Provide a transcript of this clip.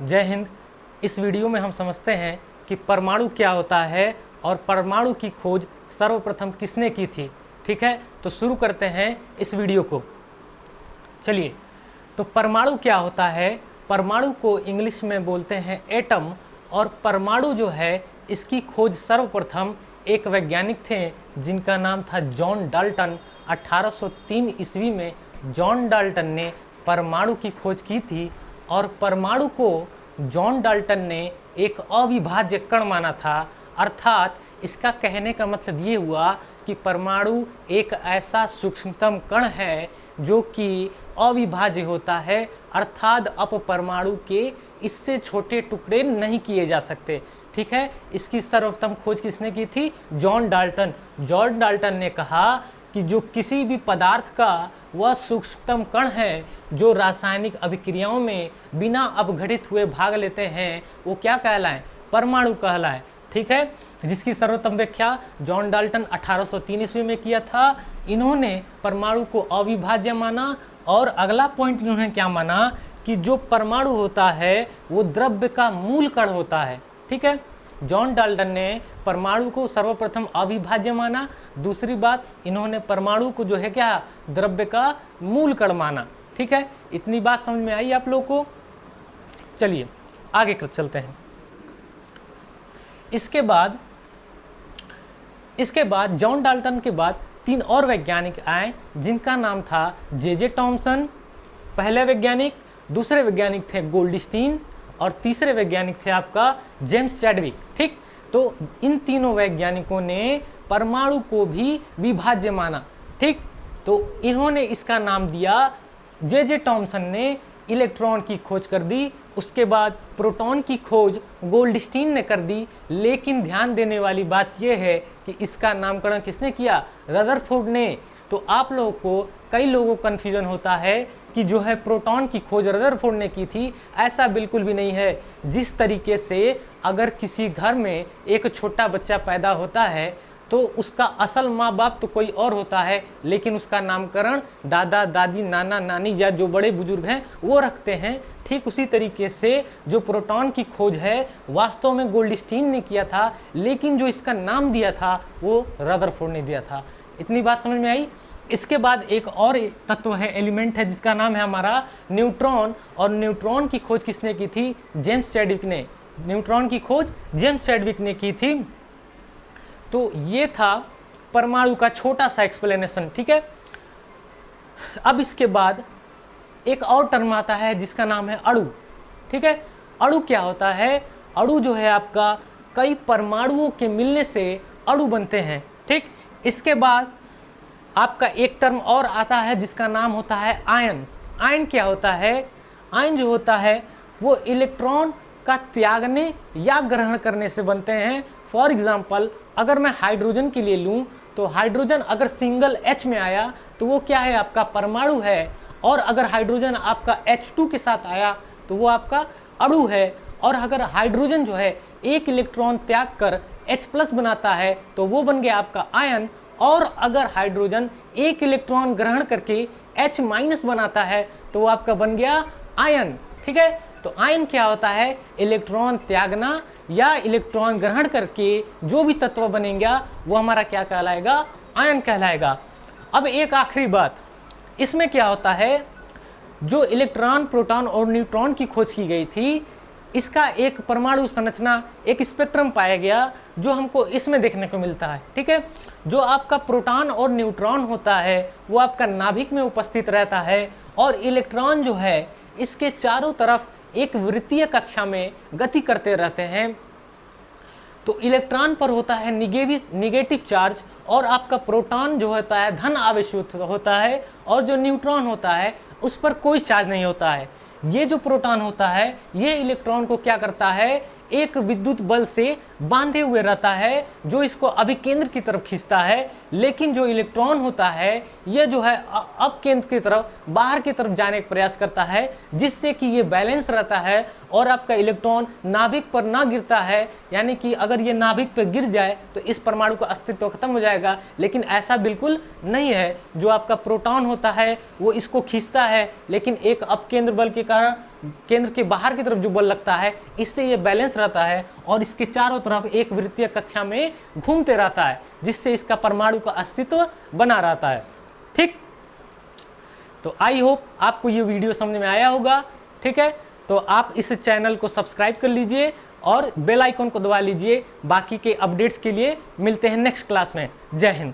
जय हिंद। इस वीडियो में हम समझते हैं कि परमाणु क्या होता है और परमाणु की खोज सर्वप्रथम किसने की थी। ठीक है, तो शुरू करते हैं इस वीडियो को। चलिए, तो परमाणु क्या होता है। परमाणु को इंग्लिश में बोलते हैं एटम, और परमाणु जो है इसकी खोज सर्वप्रथम एक वैज्ञानिक थे जिनका नाम था जॉन डाल्टन। 1803 ईस्वी में जॉन डाल्टन ने परमाणु की खोज की थी, और परमाणु को जॉन डाल्टन ने एक अविभाज्य कण माना था। अर्थात इसका कहने का मतलब ये हुआ कि परमाणु एक ऐसा सूक्ष्मतम कण है जो कि अविभाज्य होता है, अर्थात अपरमाणु के इससे छोटे टुकड़े नहीं किए जा सकते। ठीक है, इसकी सर्वप्रथम खोज किसने की थी? John Dalton. जॉन डाल्टन ने कहा कि जो किसी भी पदार्थ का वह सूक्ष्मतम कण है जो रासायनिक अभिक्रियाओं में बिना अपघटित हुए भाग लेते हैं, वो क्या कहलाए? परमाणु कहलाए। ठीक है, जिसकी सर्वोत्तम व्याख्या जॉन डाल्टन 1803 ईस्वी में किया था। इन्होंने परमाणु को अविभाज्य माना, और अगला पॉइंट इन्होंने क्या माना कि जो परमाणु होता है वो द्रव्य का मूल कण होता है। ठीक है, जॉन डाल्टन ने परमाणु को सर्वप्रथम अविभाज्य माना। दूसरी बात, इन्होंने परमाणु को जो है क्या, द्रव्य का मूल कण माना। ठीक है, इतनी बात समझ में आई आप लोगों को। चलिए आगे चलते हैं। इसके बाद जॉन डाल्टन के बाद 3 और वैज्ञानिक आए जिनका नाम था जे टॉमसन, पहले वैज्ञानिक। दूसरे वैज्ञानिक थे गोल्डस्टीन, और तीसरे वैज्ञानिक थे आपका जेम्स चैडविक। ठीक, तो इन तीनों वैज्ञानिकों ने परमाणु को भी विभाज्य माना। ठीक, तो इन्होंने इसका नाम दिया, जे टॉमसन ने इलेक्ट्रॉन की खोज कर दी, उसके बाद प्रोटॉन की खोज गोल्डस्टीन ने कर दी। लेकिन ध्यान देने वाली बात यह है कि इसका नामकरण किसने किया? रदरफोर्ड ने। तो आप लोगों को, कई लोगों को कन्फ्यूजन होता है कि जो है प्रोटॉन की खोज रदरफोर्ड ने की थी। ऐसा बिल्कुल भी नहीं है। जिस तरीके से अगर किसी घर में एक छोटा बच्चा पैदा होता है तो उसका असल माँ बाप तो कोई और होता है, लेकिन उसका नामकरण दादा दादी नाना नानी या जो बड़े बुजुर्ग हैं वो रखते हैं। ठीक उसी तरीके से जो प्रोटॉन की खोज है वास्तव में गोल्डस्टीन ने किया था, लेकिन जो इसका नाम दिया था वो रदरफोर्ड ने दिया था। इतनी बात समझ में आई। इसके बाद एक और तत्व है, एलिमेंट है, जिसका नाम है हमारा न्यूट्रॉन। और न्यूट्रॉन की खोज किसने की थी? जेम्स चैडविक ने। न्यूट्रॉन की खोज जेम्स चैडविक ने की थी। तो ये था परमाणु का छोटा सा एक्सप्लेनेशन। ठीक है, अब इसके बाद एक और टर्म आता है जिसका नाम है अणु। ठीक है, अणु क्या होता है? अणु जो है आपका कई परमाणुओं के मिलने से अणु बनते हैं। ठीक, इसके बाद आपका एक टर्म और आता है जिसका नाम होता है आयन। आयन क्या होता है? आयन जो होता है वो इलेक्ट्रॉन का त्यागने या ग्रहण करने से बनते हैं। फॉर एग्जाम्पल, अगर मैं हाइड्रोजन के लिए लूँ तो हाइड्रोजन अगर सिंगल H में आया तो वो क्या है? आपका परमाणु है। और अगर हाइड्रोजन आपका H2 के साथ आया तो वो आपका अणु है। और अगर हाइड्रोजन जो है एक इलेक्ट्रॉन त्याग कर H+ बनाता है तो वो बन गया आपका आयन। और अगर हाइड्रोजन एक इलेक्ट्रॉन ग्रहण करके H- बनाता है तो वो आपका बन गया आयन। ठीक है, तो आयन क्या होता है? इलेक्ट्रॉन त्यागना या इलेक्ट्रॉन ग्रहण करके जो भी तत्व बनेगा वो हमारा क्या कहलाएगा? आयन कहलाएगा। अब एक आखिरी बात, इसमें क्या होता है, जो इलेक्ट्रॉन प्रोटॉन और न्यूट्रॉन की खोज की गई थी, इसका एक परमाणु संरचना, एक स्पेक्ट्रम पाया गया जो हमको इसमें देखने को मिलता है। ठीक है, जो आपका प्रोटॉन और न्यूट्रॉन होता है वो आपका नाभिक में उपस्थित रहता है, और इलेक्ट्रॉन जो है इसके चारों तरफ एक वृत्तीय कक्षा में गति करते रहते हैं। तो इलेक्ट्रॉन पर होता है निगेटिव चार्ज, और आपका प्रोटॉन जो होता है धन आवेश होता है, और जो न्यूट्रॉन होता है उस पर कोई चार्ज नहीं होता है। ये जो प्रोटॉन होता है ये इलेक्ट्रॉन को क्या करता है? एक विद्युत बल से बांधे हुए रहता है जो इसको अभिकेंद्र की तरफ खींचता है। लेकिन जो इलेक्ट्रॉन होता है ये जो है अपकेंद्र की तरफ, बाहर की तरफ जाने का प्रयास करता है, जिससे कि ये बैलेंस रहता है और आपका इलेक्ट्रॉन नाभिक पर ना गिरता है। यानी कि अगर ये नाभिक पर गिर जाए तो इस परमाणु का अस्तित्व खत्म हो जाएगा, लेकिन ऐसा बिल्कुल नहीं है। जो आपका प्रोटॉन होता है वो इसको खींचता है, लेकिन एक अपकेंद्र बल के कारण केंद्र के बाहर की तरफ जो बल लगता है, इससे ये बैलेंस रहता है और इसके चारों तरफ एक वृत्तीय कक्षा में घूमते रहता है, जिससे इसका परमाणु का अस्तित्व बना रहता है। ठीक, तो आई होप आपको ये वीडियो समझ में आया होगा। ठीक है, तो आप इस चैनल को सब्सक्राइब कर लीजिए और बेल आइकन को दबा लीजिए। बाकी के अपडेट्स के लिए मिलते हैं नेक्स्ट क्लास में। जय हिंद।